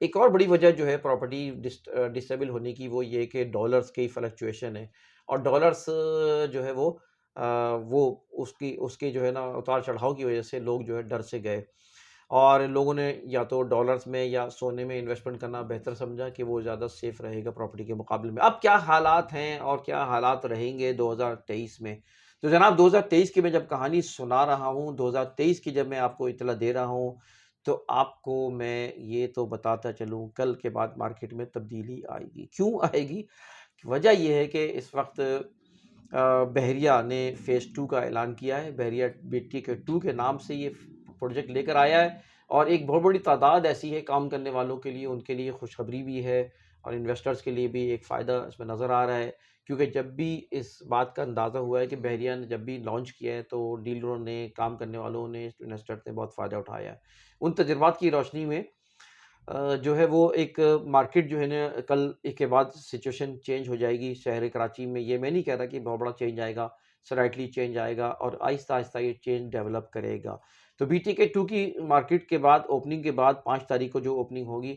ایک اور بڑی وجہ جو ہے پراپرٹی ڈسٹیبل ہونے کی وہ یہ کہ ڈالرز کی فلکچویشن ہے، اور ڈالرز جو ہے وہ اس کی جو ہے نا اتار چڑھاؤ کی وجہ سے لوگ جو ہے ڈر سے گئے، اور لوگوں نے یا تو ڈالرز میں یا سونے میں انویسٹمنٹ کرنا بہتر سمجھا کہ وہ زیادہ سیف رہے گا پراپرٹی کے مقابلے میں۔ اب کیا حالات ہیں اور کیا حالات رہیں گے 2023 میں؟ تو جناب 2023 کی میں جب کہانی سنا رہا ہوں، 2023 کی جب میں آپ کو اطلاع دے رہا ہوں، تو آپ کو میں یہ تو بتاتا چلوں کل کے بعد مارکیٹ میں تبدیلی آئے گی۔ کیوں آئے گی؟ وجہ یہ ہے کہ اس وقت بحریہ نے فیز 2 کا اعلان کیا ہے۔ بحریہ بیٹی کے 2 کے نام سے یہ پروجیکٹ لے کر آیا ہے، اور ایک بہت بڑی تعداد ایسی ہے کام کرنے والوں کے لیے، ان کے لیے خوشخبری بھی ہے، اور انویسٹرز کے لیے بھی ایک فائدہ اس میں نظر آ رہا ہے، کیونکہ جب بھی اس بات کا اندازہ ہوا ہے کہ بحریہ نے جب بھی لانچ کیا ہے تو ڈیلروں نے، کام کرنے والوں نے، انویسٹرز نے بہت فائدہ اٹھایا ہے۔ ان تجربات کی روشنی میں جو ہے وہ ایک مارکیٹ جو ہے نا کل ایک کے بعد سچویشن چینج ہو جائے گی شہر کراچی میں۔ یہ میں نہیں کہہ رہا کہ بہت بڑا چینج آئے گا، سلائٹلی چینج آئے گا، اور آہستہ آہستہ یہ چینج ڈیولپ کرے گا۔ تو بی ٹی کے 2 کی مارکیٹ کے بعد، اوپننگ کے بعد 5 تاریخ کو جو اوپننگ ہوگی،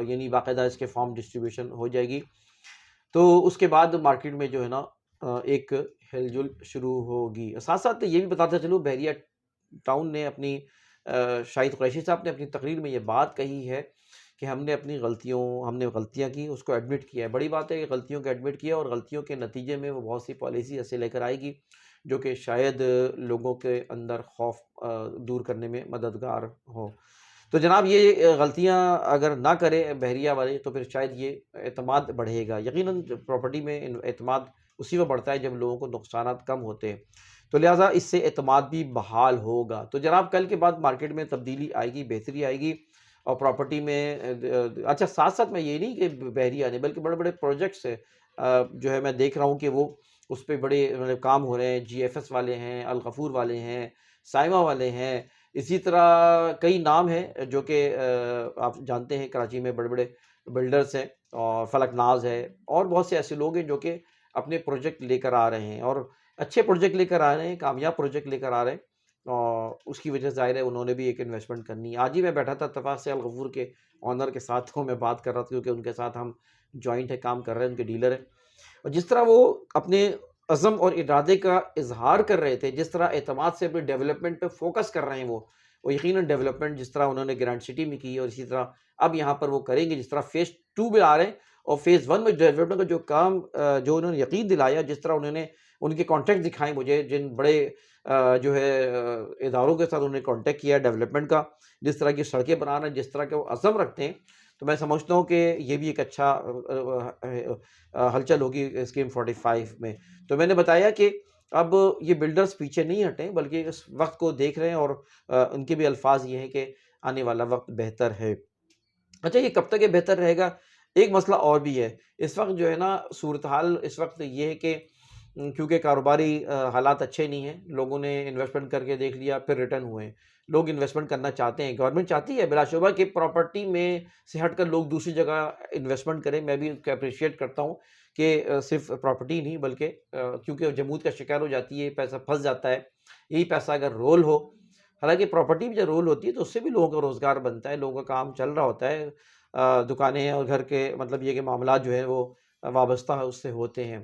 یعنی باقاعدہ اس کے فارم ڈسٹریبیوشن ہو جائے گی، تو اس کے بعد مارکیٹ میں جو ہے نا ایک ہل جل شروع ہوگی۔ ساتھ ساتھ یہ بھی بتاتا چلوں، بحریہ ٹاؤن نے اپنی شاہد قریشی صاحب نے اپنی تقریر میں یہ بات کہی ہے کہ ہم نے غلطیاں کی، اس کو ایڈمٹ کیا ہے۔ بڑی بات ہے کہ غلطیوں کو ایڈمٹ کیا، اور غلطیوں کے نتیجے میں وہ بہت سی پالیسی ایسے لے کر آئے گی جو کہ شاید لوگوں کے اندر خوف دور کرنے میں مددگار ہو۔ تو جناب یہ غلطیاں اگر نہ کرے بحریہ والے تو پھر شاید یہ اعتماد بڑھے گا۔ یقیناً پراپرٹی میں اعتماد اسی وقت بڑھتا ہے جب لوگوں کو نقصانات کم ہوتے ہیں، تو لہٰذا اس سے اعتماد بھی بحال ہوگا۔ تو جناب کل کے بعد مارکیٹ میں تبدیلی آئے گی، بہتری آئے گی، اور پراپرٹی میں اچھا ساتھ ساتھ میں یہ نہیں کہ بحریہ نے، بلکہ بڑے بڑے پروجیکٹس جو ہے میں دیکھ رہا ہوں کہ وہ اس پہ بڑے مطلب کام ہو رہے ہیں۔ جی ایف ایس والے ہیں، الغفور والے ہیں، سائمہ والے ہیں، اسی طرح کئی نام ہیں جو کہ آپ جانتے ہیں کراچی میں بڑے بڑے بلڈرز ہیں، اور فلک ناز ہے، اور بہت سے ایسے لوگ ہیں جو کہ اپنے پروجیکٹ لے کر آ رہے ہیں، اور اچھے پروجیکٹ لے کر آ رہے ہیں، کامیاب پروجیکٹ لے کر آ رہے ہیں، اور اس کی وجہ ظاہر ہے انہوں نے بھی ایک انویسٹمنٹ کرنی ہے۔ آج ہی میں بیٹھا تھا اتفاق سے الغفور کے آنر کے ساتھ، تو میں بات کر رہا تھا کیونکہ ان کے ساتھ ہم جوائنٹ ہے، کام کر رہے ہیں، ان کے ڈیلر ہیں، اور جس طرح وہ اپنے عزم اور ارادے کا اظہار کر رہے تھے، جس طرح اعتماد سے اپنے ڈیولپمنٹ پہ فوکس کر رہے ہیں وہ یقیناً ڈیولپمنٹ جس طرح انہوں نے گرینڈ سٹی میں کی، اور اسی طرح اب یہاں پر وہ کریں گے، جس طرح فیز 2 میں آ رہے ہیں، اور فیز 1 میں ڈیولپمنٹ کا جو کام جو انہوں نے یقین دلایا، جس طرح انہوں نے ان کے کانٹیکٹ دکھائے مجھے، جن بڑے جو ہے اداروں کے ساتھ انہوں نے کانٹیکٹ کیا ڈیولپمنٹ کا، جس طرح کی سڑکیں بنا رہے ہیں، جس طرح کے وہ عزم رکھتے ہیں، تو میں سمجھتا ہوں کہ یہ بھی ایک اچھا ہلچل ہوگی اسکیم 45 میں۔ تو میں نے بتایا کہ اب یہ بلڈرز پیچھے نہیں ہٹیں، بلکہ اس وقت کو دیکھ رہے ہیں، اور ان کے بھی الفاظ یہ ہیں کہ آنے والا وقت بہتر ہے۔ اچھا یہ کب تک یہ بہتر رہے گا؟ ایک مسئلہ اور بھی ہے، اس وقت جو ہے نا صورتحال اس وقت یہ ہے کہ کیونکہ کاروباری حالات اچھے نہیں ہیں، لوگوں نے انویسٹمنٹ کر کے دیکھ لیا، پھر ریٹرن ہوئے ہیں، لوگ انویسٹمنٹ کرنا چاہتے ہیں، گورنمنٹ چاہتی ہے بلا شبہ کہ پراپرٹی میں سے ہٹ کر لوگ دوسری جگہ انویسٹمنٹ کریں۔ میں بھی اس کو اپریشیٹ کرتا ہوں کہ صرف پراپرٹی نہیں، بلکہ کیونکہ جمود کا شکار ہو جاتی ہے، پیسہ پھنس جاتا ہے، یہی پیسہ اگر رول ہو، حالانکہ پراپرٹی بھی جب رول ہوتی ہے تو اس سے بھی لوگوں کا روزگار بنتا ہے، لوگوں کا کام چل رہا ہوتا ہے، دکانیں اور گھر کے مطلب یہ کہ معاملات جو ہیں وہ وابستہ اس سے ہوتے ہیں۔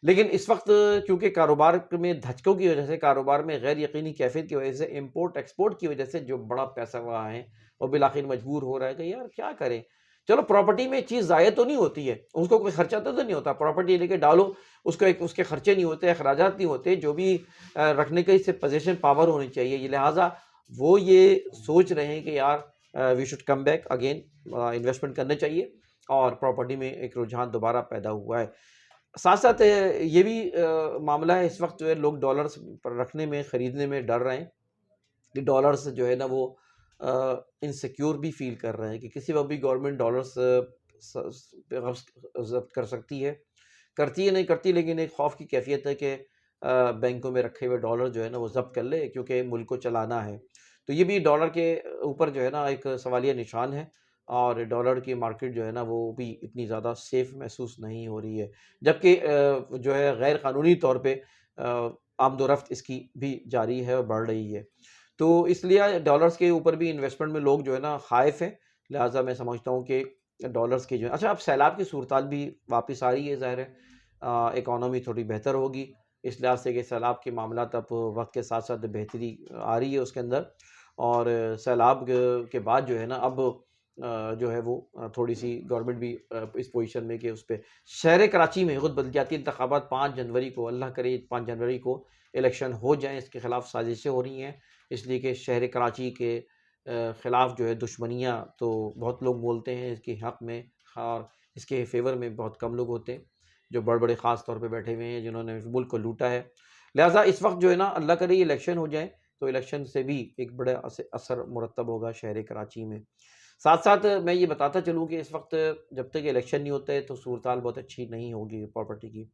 لیکن اس وقت کیونکہ کاروبار میں دھچکوں کی وجہ سے، کاروبار میں غیر یقینی کیفیت کی وجہ سے، امپورٹ ایکسپورٹ کی وجہ سے جو بڑا پیسہ وہاں ہے، وہ بالآخر مجبور ہو رہا ہے کہ یار کیا کریں۔ چلو پراپرٹی میں چیز ضائع تو نہیں ہوتی ہے، اس کو کوئی خرچہ تو نہیں ہوتا، پراپرٹی لے کے ڈالو، اس کو اس کے خرچے نہیں ہوتے، اخراجات نہیں ہوتے، جو بھی رکھنے کا اس سے پوزیشن پاور ہونی چاہیے، لہٰذا وہ یہ سوچ رہے ہیں کہ یار we should come back again, investment کرنا چاہیے، اور پراپرٹی میں ایک رجحان دوبارہ پیدا ہوا ہے۔ ساتھ ساتھ یہ بھی معاملہ ہے، اس وقت جو ہے لوگ ڈالرز رکھنے میں، خریدنے میں ڈر رہے ہیں کہ ڈالرز جو ہے نا وہ انسیکیور بھی فیل کر رہے ہیں کہ کسی وقت بھی گورنمنٹ ڈالرز ضبط کر سکتی ہے، کرتی ہے نہیں کرتی، لیکن ایک خوف کی کیفیت ہے کہ بینکوں میں رکھے ہوئے ڈالر جو ہے نا وہ ضبط کر لے، کیونکہ ملک کو چلانا ہے۔ تو یہ بھی ڈالر کے اوپر جو ہے نا ایک سوالیہ نشان ہے، اور ڈالر کی مارکیٹ جو ہے نا وہ بھی اتنی زیادہ سیف محسوس نہیں ہو رہی ہے، جبکہ جو ہے غیر قانونی طور پہ آمد و رفت اس کی بھی جاری ہے اور بڑھ رہی ہے۔ تو اس لیے ڈالرز کے اوپر بھی انویسٹمنٹ میں لوگ جو ہے نا خائف ہیں، لہٰذا میں سمجھتا ہوں کہ ڈالرز کی جو ہے اچھا اب سیلاب کی صورتحال بھی واپس آ رہی ہے، ظاہر ہے اکانومی تھوڑی بہتر ہوگی اس لحاظ سے کہ سیلاب کے معاملات اب وقت کے ساتھ ساتھ بہتری آ رہی ہے اس کے اندر، اور سیلاب کے بعد جو ہے نا اب جو ہے وہ تھوڑی سی گورنمنٹ بھی اس پوزیشن میں کہ اس پہ شہر کراچی میں خود بلدیاتی انتخابات 5 جنوری کو، اللہ کرے 5 جنوری کو الیکشن ہو جائیں، اس کے خلاف سازشیں ہو رہی ہیں، اس لیے کہ شہر کراچی کے خلاف جو ہے دشمنیاں تو بہت لوگ بولتے ہیں اس کے حق میں، اور اس کے فیور میں بہت کم لوگ ہوتے ہیں جو بڑے بڑے خاص طور پہ بیٹھے ہوئے ہیں جنہوں نے ملک کو لوٹا ہے۔ لہٰذا اس وقت جو ہے نا اللہ کرے یہ الیکشن ہو جائے تو الیکشن سے بھی ایک بڑا اثر مرتب ہوگا شہر کراچی میں۔ ساتھ ساتھ میں یہ بتاتا چلوں کہ اس وقت جب تک الیکشن نہیں ہوتا ہے تو صورتحال بہت اچھی نہیں ہوگی پراپرٹی کی۔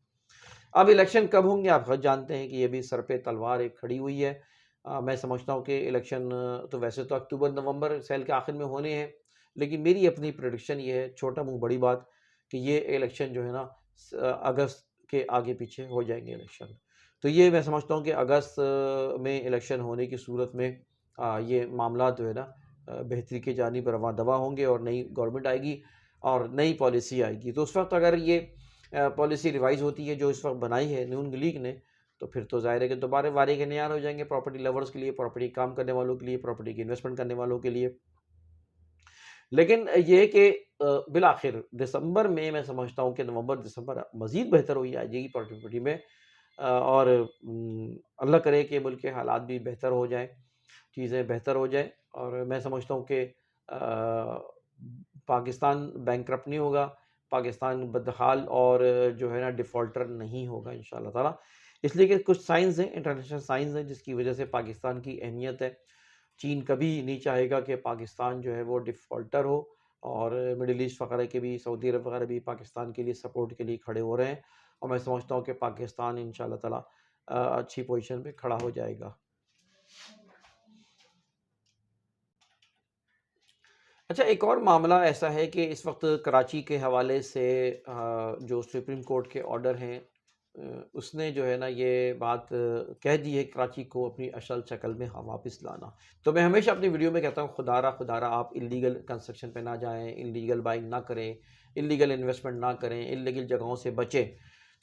اب الیکشن کب ہوں گے آپ خود جانتے ہیں کہ یہ بھی سر پہ تلوار ایک کھڑی ہوئی ہے۔ میں سمجھتا ہوں کہ الیکشن تو ویسے تو اکتوبر نومبر سال کے آخر میں ہونے ہیں، لیکن میری اپنی پریڈکشن یہ ہے، چھوٹا منہ بڑی بات، کہ یہ الیکشن جو ہے نا اگست کے آگے پیچھے ہو جائیں گے الیکشن۔ تو یہ میں سمجھتا ہوں کہ اگست میں الیکشن ہونے کی صورت میں یہ معاملات جو ہے نا بہتری کی جانب رواں دواں ہوں گے، اور نئی گورنمنٹ آئے گی اور نئی پالیسی آئے گی۔ تو اس وقت اگر یہ پالیسی ریوائز ہوتی ہے جو اس وقت بنائی ہے نون لیگ نے، تو پھر تو ظاہر ہے کہ دوبارہ وارے کے نیار ہو جائیں گے پراپرٹی لورز کے لیے، پراپرٹی کام کرنے والوں کے لیے، پراپرٹی کی انویسٹمنٹ کرنے والوں کے لیے۔ لیکن یہ کہ بالآخر دسمبر میں سمجھتا ہوں کہ نومبر دسمبر مزید بہتر ہوئی آ جائے گی پراپرٹی میں، اور اللہ کرے کہ ملک کے حالات بھی بہتر ہو جائیں، چیزیں بہتر ہو جائیں، اور میں سمجھتا ہوں کہ پاکستان بینکرپٹ نہیں ہوگا، پاکستان بدحال اور جو ہے نا ڈیفالٹر نہیں ہوگا انشاءاللہ تعالیٰ، اس لیے کہ کچھ سائنز ہیں، انٹرنیشنل سائنز ہیں جس کی وجہ سے پاکستان کی اہمیت ہے۔ چین کبھی نہیں چاہے گا کہ پاکستان جو ہے وہ ڈیفالٹر ہو، اور مڈل ایسٹ وغیرہ کے بھی، سعودی عرب وغیرہ بھی پاکستان کے لیے سپورٹ کے لیے کھڑے ہو رہے ہیں، اور میں سمجھتا ہوں کہ پاکستان انشاءاللہ تعالیٰ اچھی پوزیشن پہ کھڑا ہو جائے گا۔ اچھا ایک اور معاملہ ایسا ہے کہ اس وقت کراچی کے حوالے سے جو سپریم کورٹ کے آرڈر ہیں، اس نے جو ہے نا یہ بات کہہ دی ہے کراچی کو اپنی اصل شکل میں واپس لانا۔ تو میں ہمیشہ اپنی ویڈیو میں کہتا ہوں خدا را آپ انلیگل کنسٹرکشن پہ نہ جائیں، انلیگل بائنگ نہ کریں، انلیگل انویسٹمنٹ نہ کریں، انلیگل جگہوں سے بچیں۔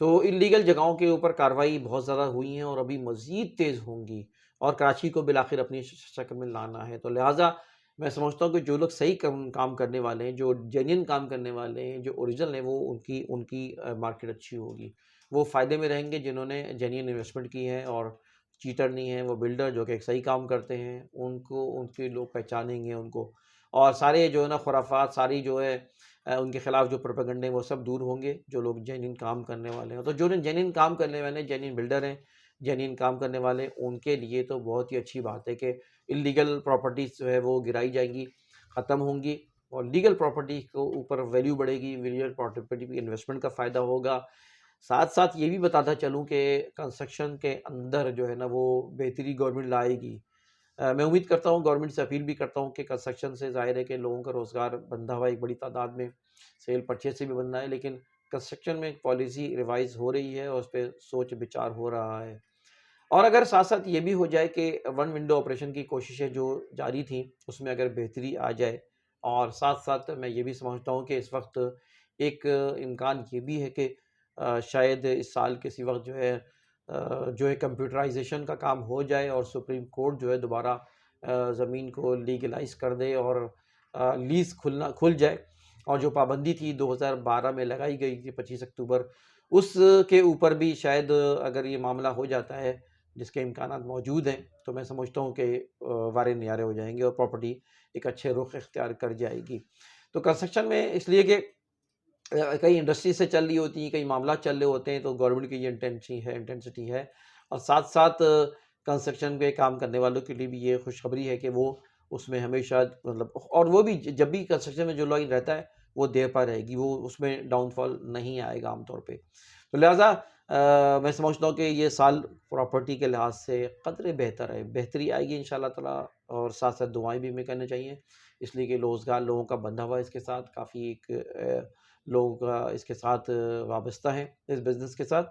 تو انلیگل جگہوں کے اوپر کارروائی بہت زیادہ ہوئی ہیں اور ابھی مزید تیز ہوں گی، اور کراچی کو بالآخر اپنی شکل میں لانا ہے۔ تو لہٰذا میں سمجھتا ہوں کہ جو لوگ صحیح کام کرنے والے ہیں، جو جینین کام کرنے والے ہیں، جو اوریجنل ہیں، وہ ان کی مارکیٹ اچھی ہوگی، وہ فائدے میں رہیں گے جنہوں نے جینین انویسٹمنٹ کی ہے اور چیٹر نہیں ہیں، وہ بلڈر جو کہ صحیح کام کرتے ہیں، ان کے لوگ پہچانیں گے ان کو، اور سارے جو ہے نا خرافات، ساری جو ہے ان کے خلاف جو پروپیگنڈے وہ سب دور ہوں گے جو لوگ جینین کام کرنے والے ہیں۔ تو جو جینین کام کرنے والے ہیں، جینین بلڈر ہیں، جینین کام کرنے والے، ان کے لیے تو بہت ہی اچھی بات ہے کہ انلیگل پراپرٹیز جو ہے وہ گرائی جائیں گی، ختم ہوں گی، اور لیگل پراپرٹی کو اوپر ویلیو بڑھے گی، لیگل پراپرٹی پہ انویسٹمنٹ کا فائدہ ہوگا۔ ساتھ ساتھ یہ بھی بتاتا چلوں کہ کنسٹرکشن کے اندر جو ہے نا وہ بہتری گورنمنٹ لائے گی۔ میں امید کرتا ہوں، گورنمنٹ سے اپیل بھی کرتا ہوں کہ کنسٹرکشن سے ظاہر ہے کہ لوگوں کا روزگار بندہ ہوا ایک بڑی تعداد میں، سیل پرچیز سے بھی بننا ہے، لیکن کنسٹرکشن میں ایک پالیسی ریوائز ہو رہی ہے اور اس پہ سوچ بچار ہو رہا ہے۔ اور اگر ساتھ ساتھ یہ بھی ہو جائے کہ ون ونڈو آپریشن کی کوششیں جو جاری تھیں اس میں اگر بہتری آ جائے، اور ساتھ ساتھ میں یہ بھی سمجھتا ہوں کہ اس وقت ایک امکان یہ بھی ہے کہ شاید اس سال کسی وقت جو ہے کمپیوٹرائزیشن کا کام ہو جائے اور سپریم کورٹ جو ہے دوبارہ زمین کو لیگلائز کر دے اور لیز کھل جائے، اور جو پابندی تھی 2012 میں لگائی گئی تھی 25 اکتوبر، اس کے اوپر بھی شاید اگر یہ معاملہ ہو جاتا ہے جس کے امکانات موجود ہیں، تو میں سمجھتا ہوں کہ وارے نیارے ہو جائیں گے اور پراپرٹی ایک اچھے رخ اختیار کر جائے گی۔ تو کنسٹرکشن میں اس لیے کہ کئی انڈسٹری سے چل رہی ہوتی ہیں، کئی معاملات چل رہے ہوتے ہیں، تو گورنمنٹ کی یہ انٹینسٹی ہے، اور ساتھ ساتھ کنسٹرکشن کے کام کرنے والوں کے لیے بھی یہ خوشخبری ہے کہ وہ اس میں ہمیشہ مطلب، اور وہ بھی جب بھی کنسٹرکشن میں جو لوگ رہتا ہے وہ دیر پر رہے گی، وہ اس میں ڈاؤن فال نہیں آئے گا عام طور پہ۔ تو لہٰذا میں سمجھتا ہوں کہ یہ سال پراپرٹی کے لحاظ سے قدرے بہتر ہے، بہتری آئے گی انشاءاللہ تعالیٰ، اور ساتھ ساتھ دعائیں بھی ہمیں کرنی چاہیے، اس لیے کہ روزگار لوگوں کا بندھا ہوا ہے اس کے ساتھ، کافی ایک لوگوں کا اس کے ساتھ وابستہ ہیں اس بزنس کے ساتھ،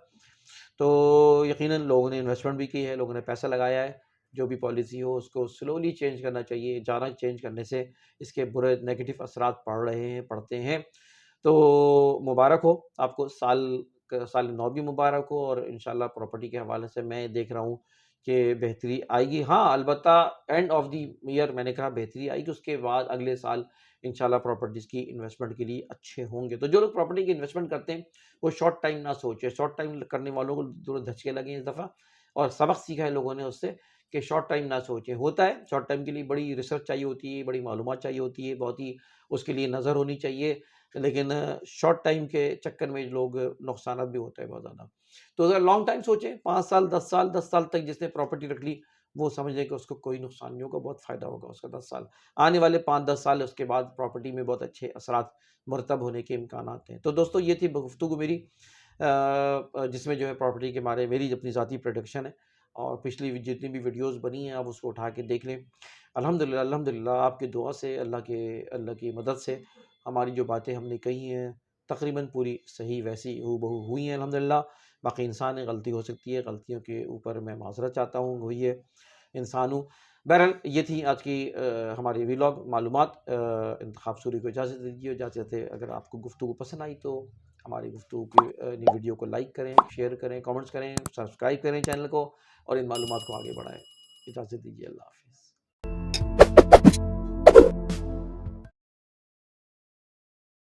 تو یقیناً لوگوں نے انویسٹمنٹ بھی کی ہے، لوگوں نے پیسہ لگایا ہے، جو بھی پالیسی ہو اس کو سلولی چینج کرنا چاہیے. اچانک چینج کرنے سے اس کے برے نیگیٹو اثرات پڑتے ہیں. تو مبارک ہو آپ کو، سال نو بھی مبارک ہو، اور انشاءاللہ پراپرٹی کے حوالے سے میں دیکھ رہا ہوں کہ بہتری آئے گی. ہاں البتہ اینڈ آف دی ایئر میں نے کہا بہتری آئے گی، اس کے بعد اگلے سال انشاءاللہ پراپرٹیز کی انویسٹمنٹ کے لیے اچھے ہوں گے. تو جو لوگ پراپرٹی کی انویسٹمنٹ کرتے ہیں وہ شارٹ ٹائم نہ سوچے. شارٹ ٹائم کرنے والوں کو ضرور دھچکے لگے اس دفعہ، اور سبق سیکھا ہے لوگوں نے اس سے کہ شارٹ ٹائم نہ سوچیں. ہوتا ہے شارٹ ٹائم کے لیے بڑی ریسرچ چاہیے ہوتی ہے، بڑی معلومات چاہیے ہوتی ہے، بہت ہی اس کے لیے نظر ہونی چاہیے، لیکن شارٹ ٹائم کے چکر میں لوگ نقصانات بھی ہوتا ہے بہت زیادہ. تو اگر لانگ ٹائم سوچیں، 5 سال 10 سال تک جس نے پراپرٹی رکھ لی وہ سمجھ لے کہ اس کو کوئی نقصان نہیں ہوگا، بہت فائدہ ہوگا اس کا. 10 سال آنے والے 5-10 سال اس کے بعد پراپرٹی میں بہت اچھے اثرات مرتب ہونے کے امکانات ہیں. تو دوستو یہ تھی گفتگو میری جس میں جو ہے پراپرٹی کے بارے میری اپنی ذاتی پروڈکشن ہے، اور پچھلی جتنی بھی ویڈیوز بنی ہیں آپ اس کو اٹھا کے دیکھ لیں. الحمدللہ آپ کی دعا سے، اللہ کی مدد سے ہماری جو باتیں ہم نے کہی ہیں تقریباً پوری صحیح ویسی ہو بہو ہوئی ہیں الحمدللہ. باقی انسان ہے، غلطی ہو سکتی ہے، غلطیوں کے اوپر میں معذرت چاہتا ہوں، وہی ہے انسان ہوں. بہرحال یہ تھی آج کی ہماری ویلاگ معلومات. انتخاب سوری کو اجازت دیجیے. اجازت ہے، اگر آپ کو گفتگو پسند آئی تو ہماری گفتگو کی ویڈیو کو لائک کریں، شیئر کریں، کامنٹس کریں، سبسکرائب کریں چینل کو، اور ان معلومات کو آگے بڑھائیں. اجازت دیجیے، اللہ حافظ.